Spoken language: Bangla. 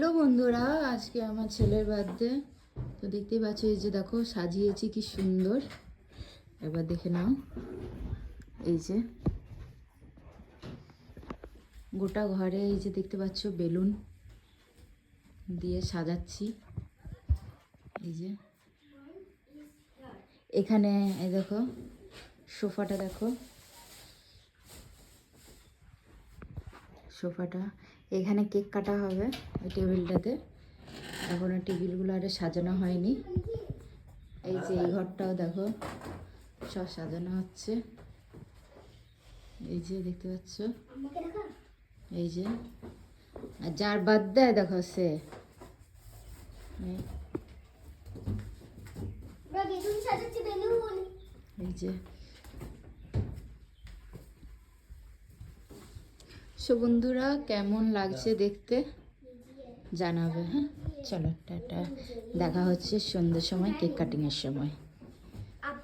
হ্যালো বন্ধুরা, আজকে আমার ছেলের বার্থডে। তো দেখতেই পাচ্ছ, এই যে দেখো সাজিয়েছি কি সুন্দর। এবার দেখে নাও, এই যে গোটা ঘরে এই যে দেখতে পাচ্ছ বেলুন দিয়ে সাজাচ্ছি। এই যে এখানে এই দেখো সোফাটা, দেখো সোফাটা, এখানে কেক কাটা হবে এই টেবিলটাতে। এখন টেবিলগুলো আরে সাজানো হয়নি। এই যে এই ঘরটাও দেখো সব সাজানো হচ্ছে। এই যে দেখতে পাচ্ছ, এই যে আর যার বার্থডে দেখো সে এই যে। সো বন্ধুরা, কেমন লাগছে দেখতে জানাবে। হ্যাঁ, চলো টাটা, দেখা হচ্ছে সন্ধ্যের সময় কেক কাটিংয়ের সময়।